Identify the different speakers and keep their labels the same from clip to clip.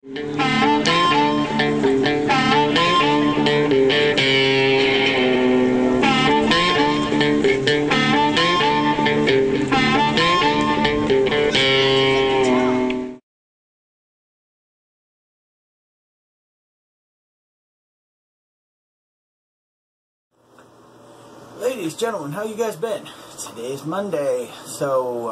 Speaker 1: Ladies, gentlemen, how you guys been? Today's Monday, so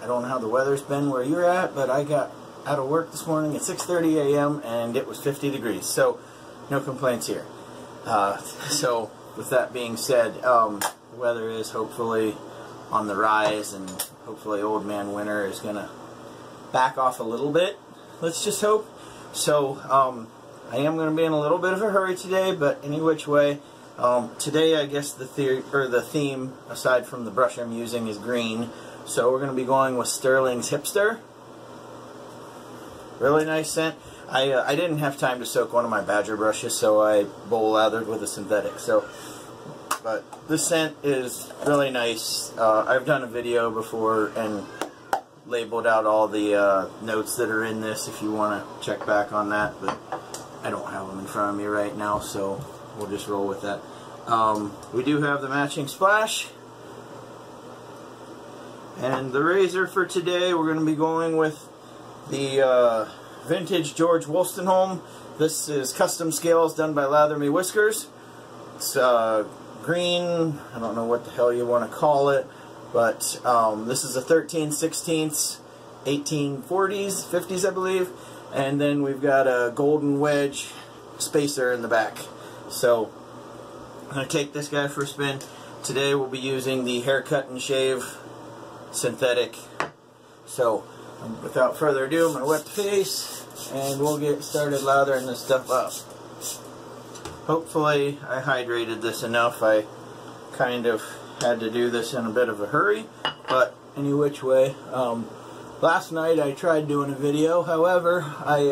Speaker 1: I don't know how the weather's been where you're at, but I got out of work this morning at 6:30 a.m. and it was 50 degrees, so no complaints here. So with that being said, the weather is hopefully on the rise, and hopefully old man winter is gonna back off a little bit. Let's just hope. So I am going to be in a little bit of a hurry today, but any which way. Today, I guess the theme, aside from the brush I'm using, is green. So we're going to be going with Stirling's Hipster. Really nice scent. I didn't have time to soak one of my Badger brushes, so I bowl lathered with a synthetic. But this scent is really nice. I've done a video before and labeled out all the notes that are in this if you want to check back on that, but I don't have them in front of me right now, so we'll just roll with that. We do have the matching splash. And the razor for today, we're going to be going with the vintage George Wostenholm. This is custom scales done by LatherMeWhiskers. It's green, I don't know what the hell you want to call it, but this is a 13/16 1840s, 50s I believe. And then we've got a golden wedge spacer in the back. So I'm going to take this guy for a spin. Today we'll be using the haircut and shave synthetic. So without further ado, I'm going to wet the face and we'll get started lathering this stuff up. Hopefully I hydrated this enough. I kind of had to do this in a bit of a hurry, but any which way. Last night I tried doing a video, however I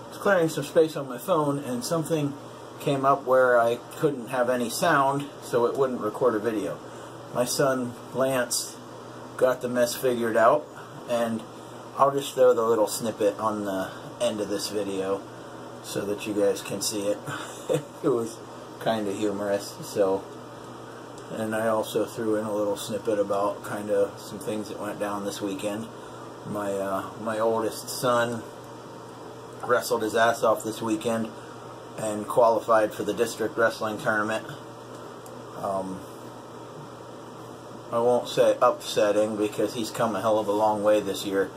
Speaker 1: was clearing some space on my phone and something came up where I couldn't have any sound, so it wouldn't record a video. My son Lance got the mess figured out, and I'll just throw the little snippet on the end of this video so that you guys can see it. It was kind of humorous. So, and I also threw in a little snippet about kind of some things that went down this weekend. My oldest son wrestled his ass off this weekend and qualified for the district wrestling tournament. I won't say upsetting because he's come a hell of a long way this year.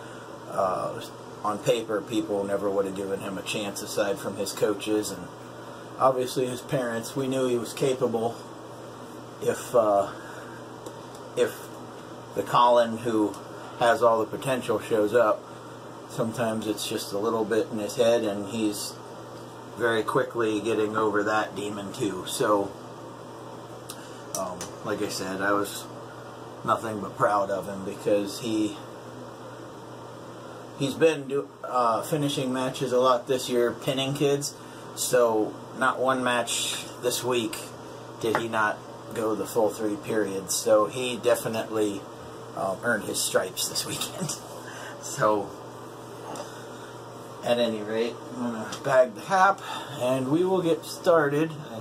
Speaker 1: On paper, people never would have given him a chance aside from his coaches and obviously his parents. We knew he was capable if the Colin who has all the potential shows up. Sometimes it's just a little bit in his head, and he's very quickly getting over that demon too. So like I said, I was nothing but proud of him because he's been finishing matches a lot this year, pinning kids. So not one match this week did he not go the full 3 periods. So he definitely earned his stripes this weekend. So at any rate, I'm going to bag the hap and we will get started. I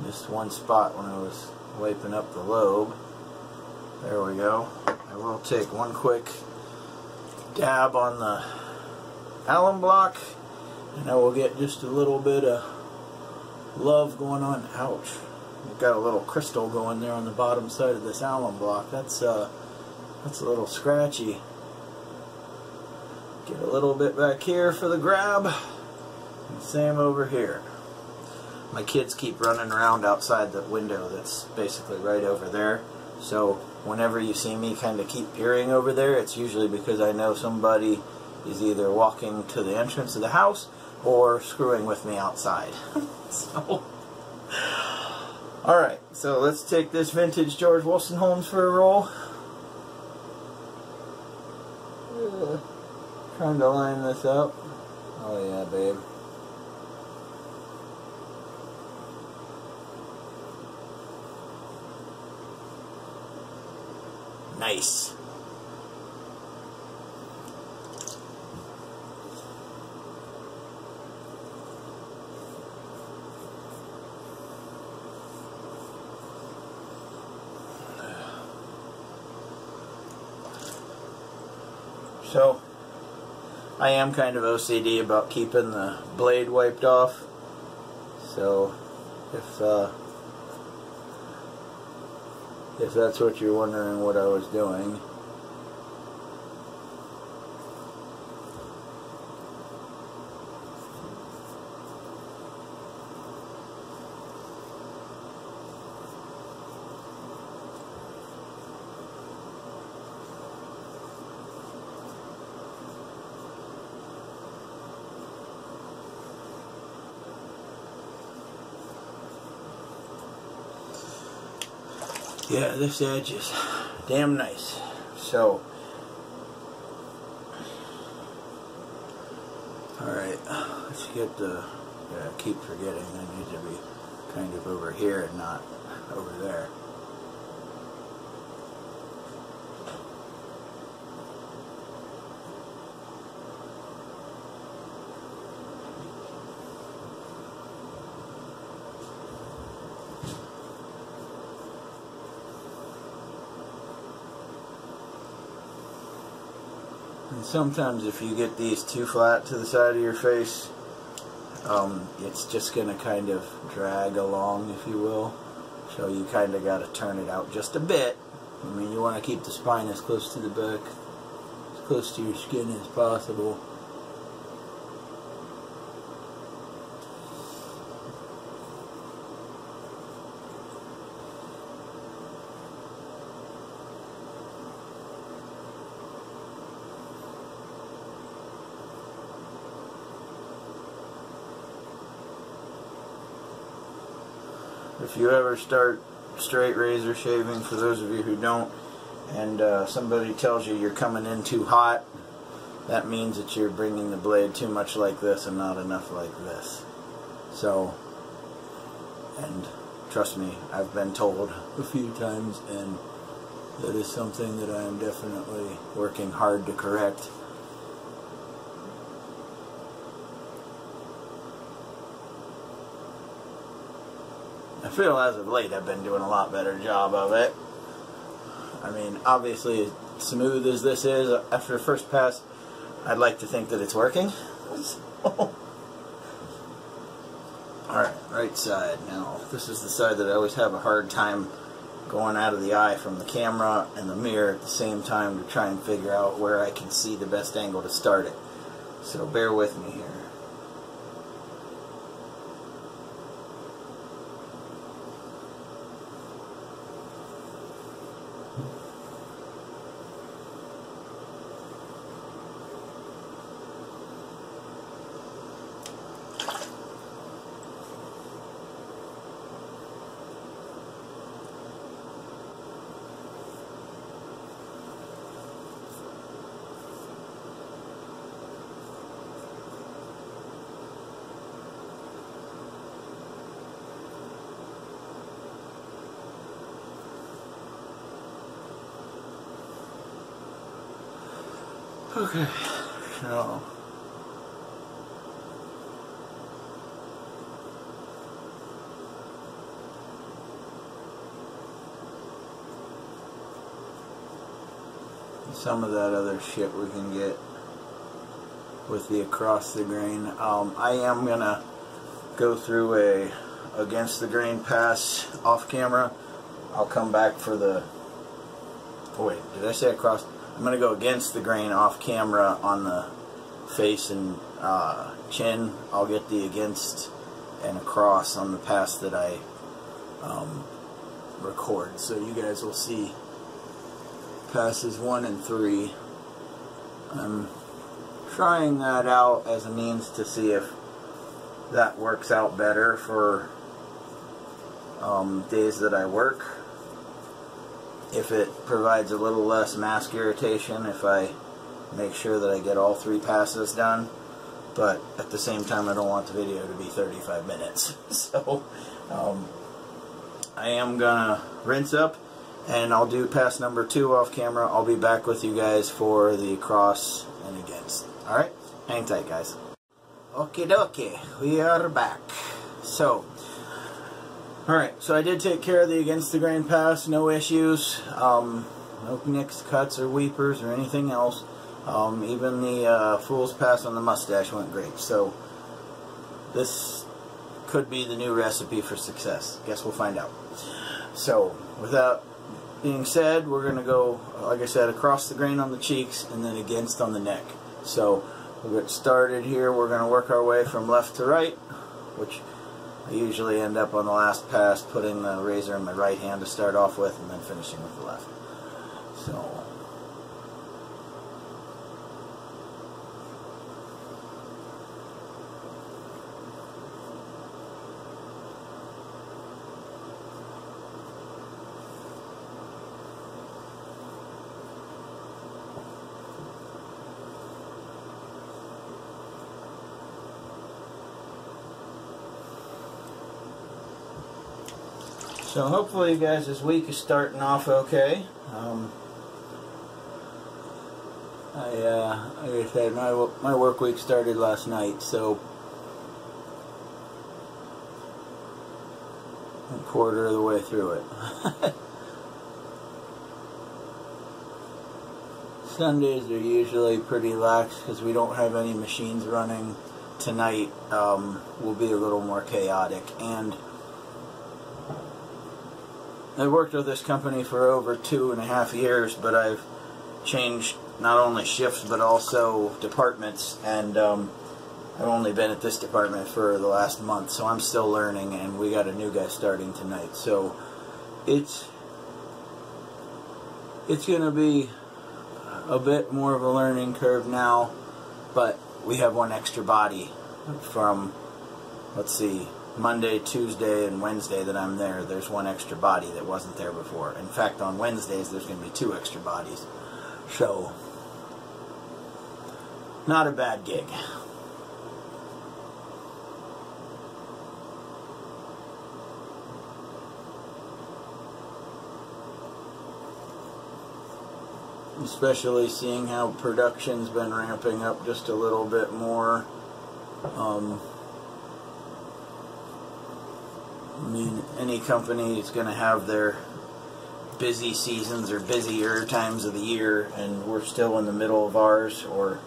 Speaker 1: missed one spot when I was wiping up the lobe. There we go. I will take one quick dab on the alum block and I will get just a little bit of love going on. Ouch. We've got a little crystal going there on the bottom side of this alum block. That's a little scratchy. Get a little bit back here for the grab, and same over here. My kids keep running around outside the window that's basically right over there, so whenever you see me kind of keep peering over there, it's usually because I know somebody is either walking to the entrance of the house or screwing with me outside. So, alright, so let's take this vintage George Wostenholm for a roll. Trying to line this up. Oh yeah, babe. Nice. So I am kind of OCD about keeping the blade wiped off. So if that's what you're wondering what I was doing. Yeah, this edge is damn nice. So, alright, let's get the, I keep forgetting I need to be kind of over here and not over there. And sometimes if you get these too flat to the side of your face, it's just going to kind of drag along, if you will. So you kind of got to turn it out just a bit. I mean, you want to keep the spine as close to the back, as close to your skin as possible. If you ever start straight razor shaving, for those of you who don't, and somebody tells you you're coming in too hot, that means that you're bringing the blade too much like this and not enough like this. So, and trust me, I've been told a few times, and that is something that I am definitely working hard to correct. I feel as of late I've been doing a lot better job of it. I mean, obviously, as smooth as this is, after the first pass, I'd like to think that it's working. Alright, right side. Now, this is the side that I always have a hard time going out of the eye from the camera and the mirror at the same time to try and figure out where I can see the best angle to start it. So bear with me here. Okay, so some of that other shit we can get with the across the grain. I am gonna go through a against the grain pass off camera. I'll come back for the, oh wait, did I say across? I'm going to go against the grain off camera on the face and chin. I'll get the against and across on the pass that I record. So you guys will see passes 1 and 3. I'm trying that out as a means to see if that works out better for days that I work. If it provides a little less mask irritation, if I make sure that I get all 3 passes done. But at the same time, I don't want the video to be 35 minutes. So I am gonna rinse up, and I'll do pass number 2 off camera. I'll be back with you guys for the across and against. Alright? Hang tight, guys. Okie dokie, we are back. So, alright, so I did take care of the against the grain pass, no issues, no nicks, cuts, or weepers, or anything else. Even the fool's pass on the mustache went great. So this could be the new recipe for success. Guess we'll find out. So with that being said, we're going to go, like I said, across the grain on the cheeks and then against on the neck. So we'll get started here. We're going to work our way from left to right, which I usually end up on the last pass putting the razor in my right hand to start off with and then finishing with the left. So hopefully you guys, this week is starting off okay. Like I said, my work week started last night, so I'm a quarter of the way through it. Sundays are usually pretty lax because we don't have any machines running. Tonight will be a little more chaotic, and I've worked with this company for over 2.5 years, but I've changed not only shifts but also departments, and I've only been at this department for the last month, so I'm still learning, and we got a new guy starting tonight. So it's going to be a bit more of a learning curve now, but we have one extra body from, let's see, Monday, Tuesday, and Wednesday that I'm there. There's one extra body that wasn't there before. In fact, on Wednesdays there's going to be 2 extra bodies. So, not a bad gig. Especially seeing how production's been ramping up just a little bit more. I mean, any company is going to have their busy seasons or busier times of the year, and we're still in the middle of ours, or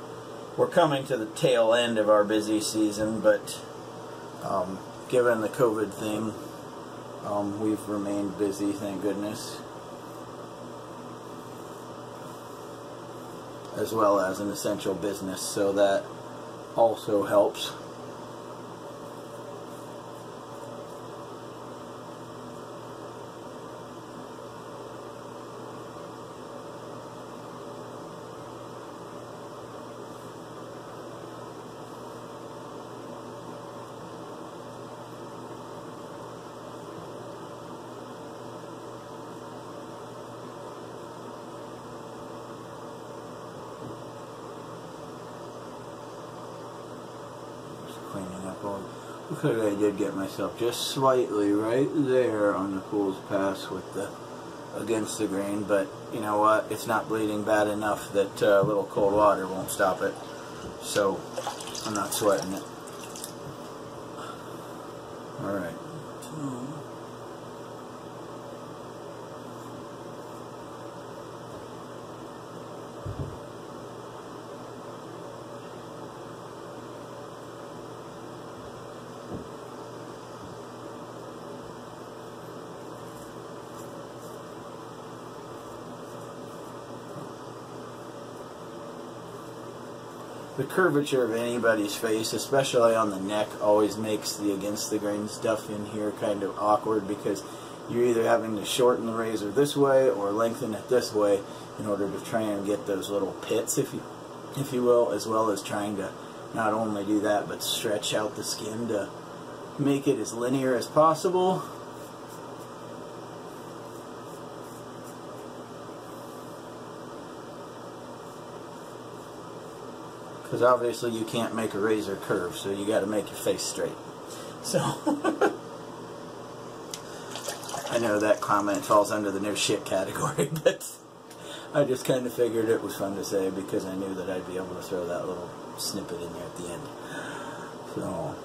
Speaker 1: we're coming to the tail end of our busy season, but given the COVID thing, we've remained busy, thank goodness, as well as an essential business, so that also helps. Cleaning up all. Looks like I did get myself just slightly right there on the fool's pass with the against the grain, but you know what? It's not bleeding bad enough that a little cold water won't stop it, so I'm not sweating it. All right. The curvature of anybody's face, especially on the neck, always makes the against the grain stuff in here kind of awkward, because you're either having to shorten the razor this way or lengthen it this way in order to try and get those little pits, if you will, as well as trying to not only do that but stretch out the skin to make it as linear as possible. Because obviously you can't make a razor curve, so you got to make your face straight. So, I know that comment falls under the no shit category, but I just kind of figured it was fun to say because I knew that I'd be able to throw that little snippet in there at the end. So,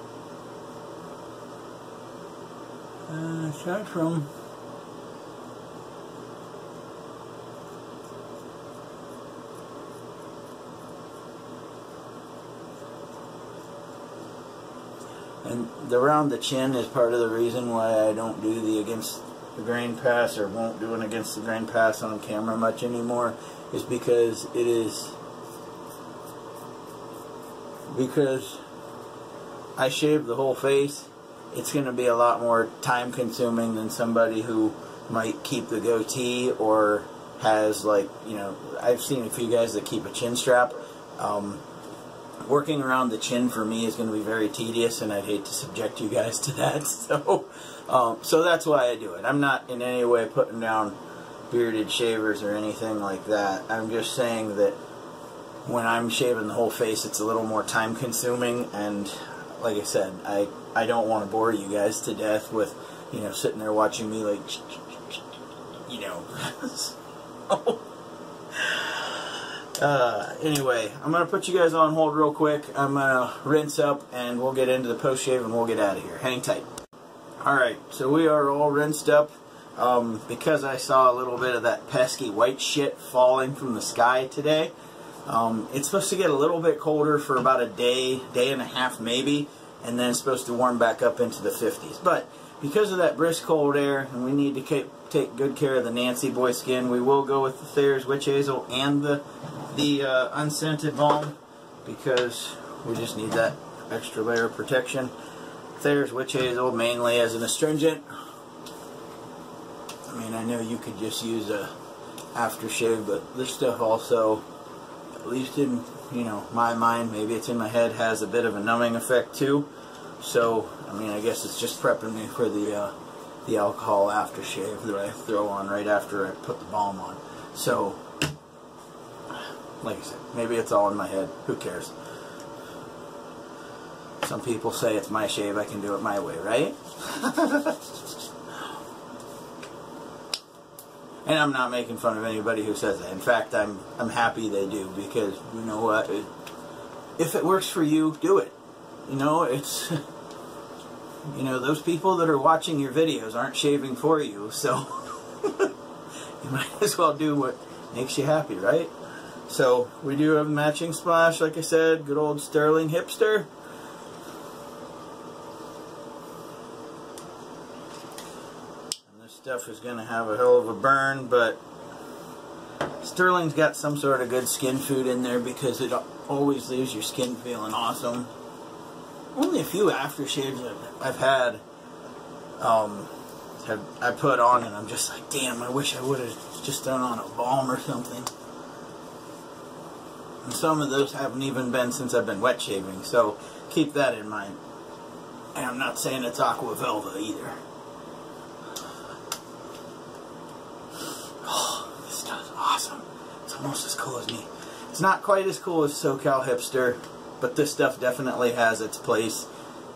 Speaker 1: aside from And the around the chin is part of the reason why I don't do the against the grain pass, or won't do an against the grain pass on camera much anymore, is because I shave the whole face. It's going to be a lot more time consuming than somebody who might keep the goatee or has, like, you know, I've seen a few guys that keep a chin strap. Working around the chin for me is going to be very tedious, and I'd hate to subject you guys to that. So that's why I do it. I'm not in any way putting down bearded shavers or anything like that. I'm just saying that when I'm shaving the whole face, it's a little more time consuming, and like I said, I don't want to bore you guys to death with, you know, sitting there watching me like, you know. Anyway, I'm going to put you guys on hold real quick. I'm going to rinse up and we'll get into the post shave and we'll get out of here. Hang tight. Alright, so we are all rinsed up. Because I saw a little bit of that pesky white shit falling from the sky today. It's supposed to get a little bit colder for about a day and a half maybe, and then it's supposed to warm back up into the 50s. But because of that brisk cold air, and we need to take good care of the Nancy boy skin, we will go with the Thayer's Witch Hazel and the unscented balm, because we just need that extra layer of protection. Thayer's Witch Hazel mainly as an astringent. I mean, I know you could just use a aftershave, but this stuff also, at least in, you know, my mind, maybe it's in my head, has a bit of a numbing effect too. So, I mean, I guess it's just prepping me for the alcohol aftershave that I throw on right after I put the balm on. So, like I said, maybe it's all in my head. Who cares? Some people say it's my shave, I can do it my way, right? And I'm not making fun of anybody who says that. In fact, I'm happy they do, because you know what? If it works for you, do it. You know, it's, you know, those people that are watching your videos aren't shaving for you, so you might as well do what makes you happy, right? So we do have a matching splash, like I said, good old Stirling Hipster. Stuff is going to have a hell of a burn, but Stirling's got some sort of good skin food in there, because it always leaves your skin feeling awesome. Only a few aftershaves I've had I put on and I'm just like, damn, I wish I would have just done on a balm or something. And some of those haven't even been since I've been wet shaving, so keep that in mind. And I'm not saying it's Aqua Velva either. Awesome. It's almost as cool as me. It's not quite as cool as SoCal Hipster, but this stuff definitely has its place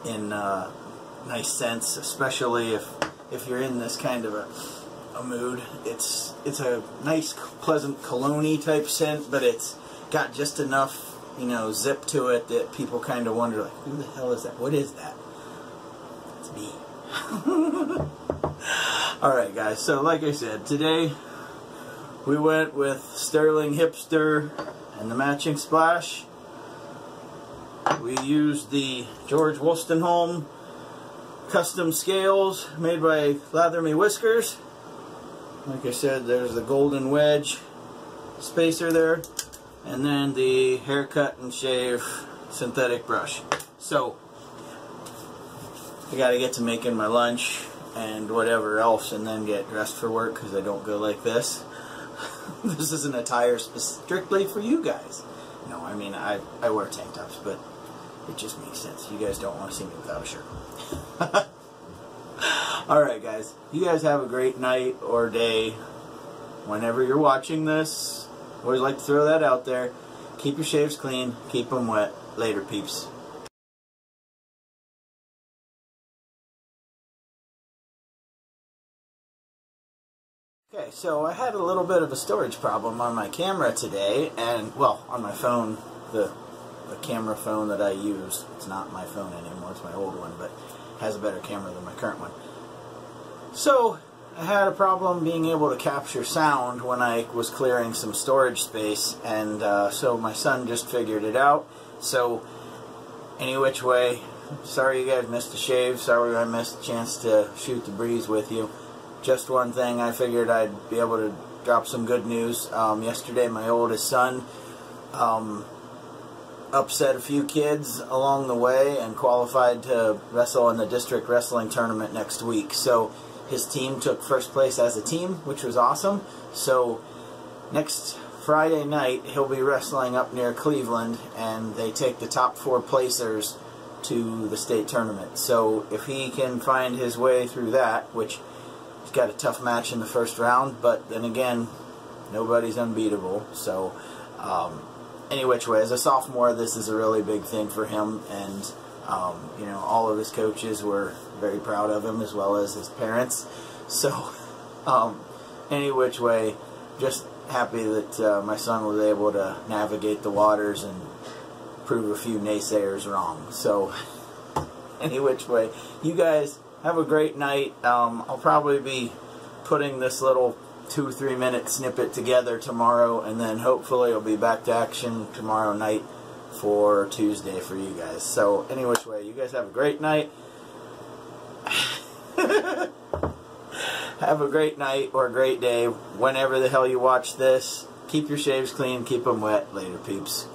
Speaker 1: in nice scents, especially if you're in this kind of a mood. It's a nice, pleasant cologne-y type scent, but it's got just enough, you know, zip to it that people kind of wonder, like, who the hell is that? What is that? It's me. Alright guys, so like I said, today we went with Stirling Hipster and the matching splash. We used the George Wostenholm custom scales made by LatherMeWhiskers. Like I said, there's the golden wedge spacer there, and then the haircut and shave synthetic brush. So I gotta get to making my lunch and whatever else, and then get dressed for work, because I don't go like this. This isn't attire strictly for you guys. No, I mean, I wear tank tops, but it just makes sense. You guys don't want to see me without a shirt. Alright guys, you guys have a great night or day whenever you're watching this. Always like to throw that out there. Keep your shaves clean, keep them wet. Later, peeps. Okay, so I had a little bit of a storage problem on my camera today, and, well, on my phone, the camera phone that I use. It's not my phone anymore, it's my old one, but it has a better camera than my current one. So, I had a problem being able to capture sound when I was clearing some storage space, and so my son just figured it out. So, any which way, sorry you guys missed the shave. Sorry I missed a chance to shoot the breeze with you. Just one thing, I figured I'd be able to drop some good news. Yesterday my oldest son upset a few kids along the way and qualified to wrestle in the district wrestling tournament next week. So his team took first place as a team, which was awesome. So next Friday night he'll be wrestling up near Cleveland, and they take the top 4 placers to the state tournament. So if he can find his way through that, which he's got a tough match in the first round, but then again, nobody's unbeatable. So any which way, as a sophomore, this is a really big thing for him, and you know, all of his coaches were very proud of him, as well as his parents. So any which way, just happy that my son was able to navigate the waters and prove a few naysayers wrong. So any which way, you guys have a great night. I'll probably be putting this little 2-3 minute snippet together tomorrow, and then hopefully I'll be back to action tomorrow night for Tuesday for you guys. So any which way, you guys have a great night. Have a great night or a great day whenever the hell you watch this. Keep your shaves clean, keep them wet. Later, peeps.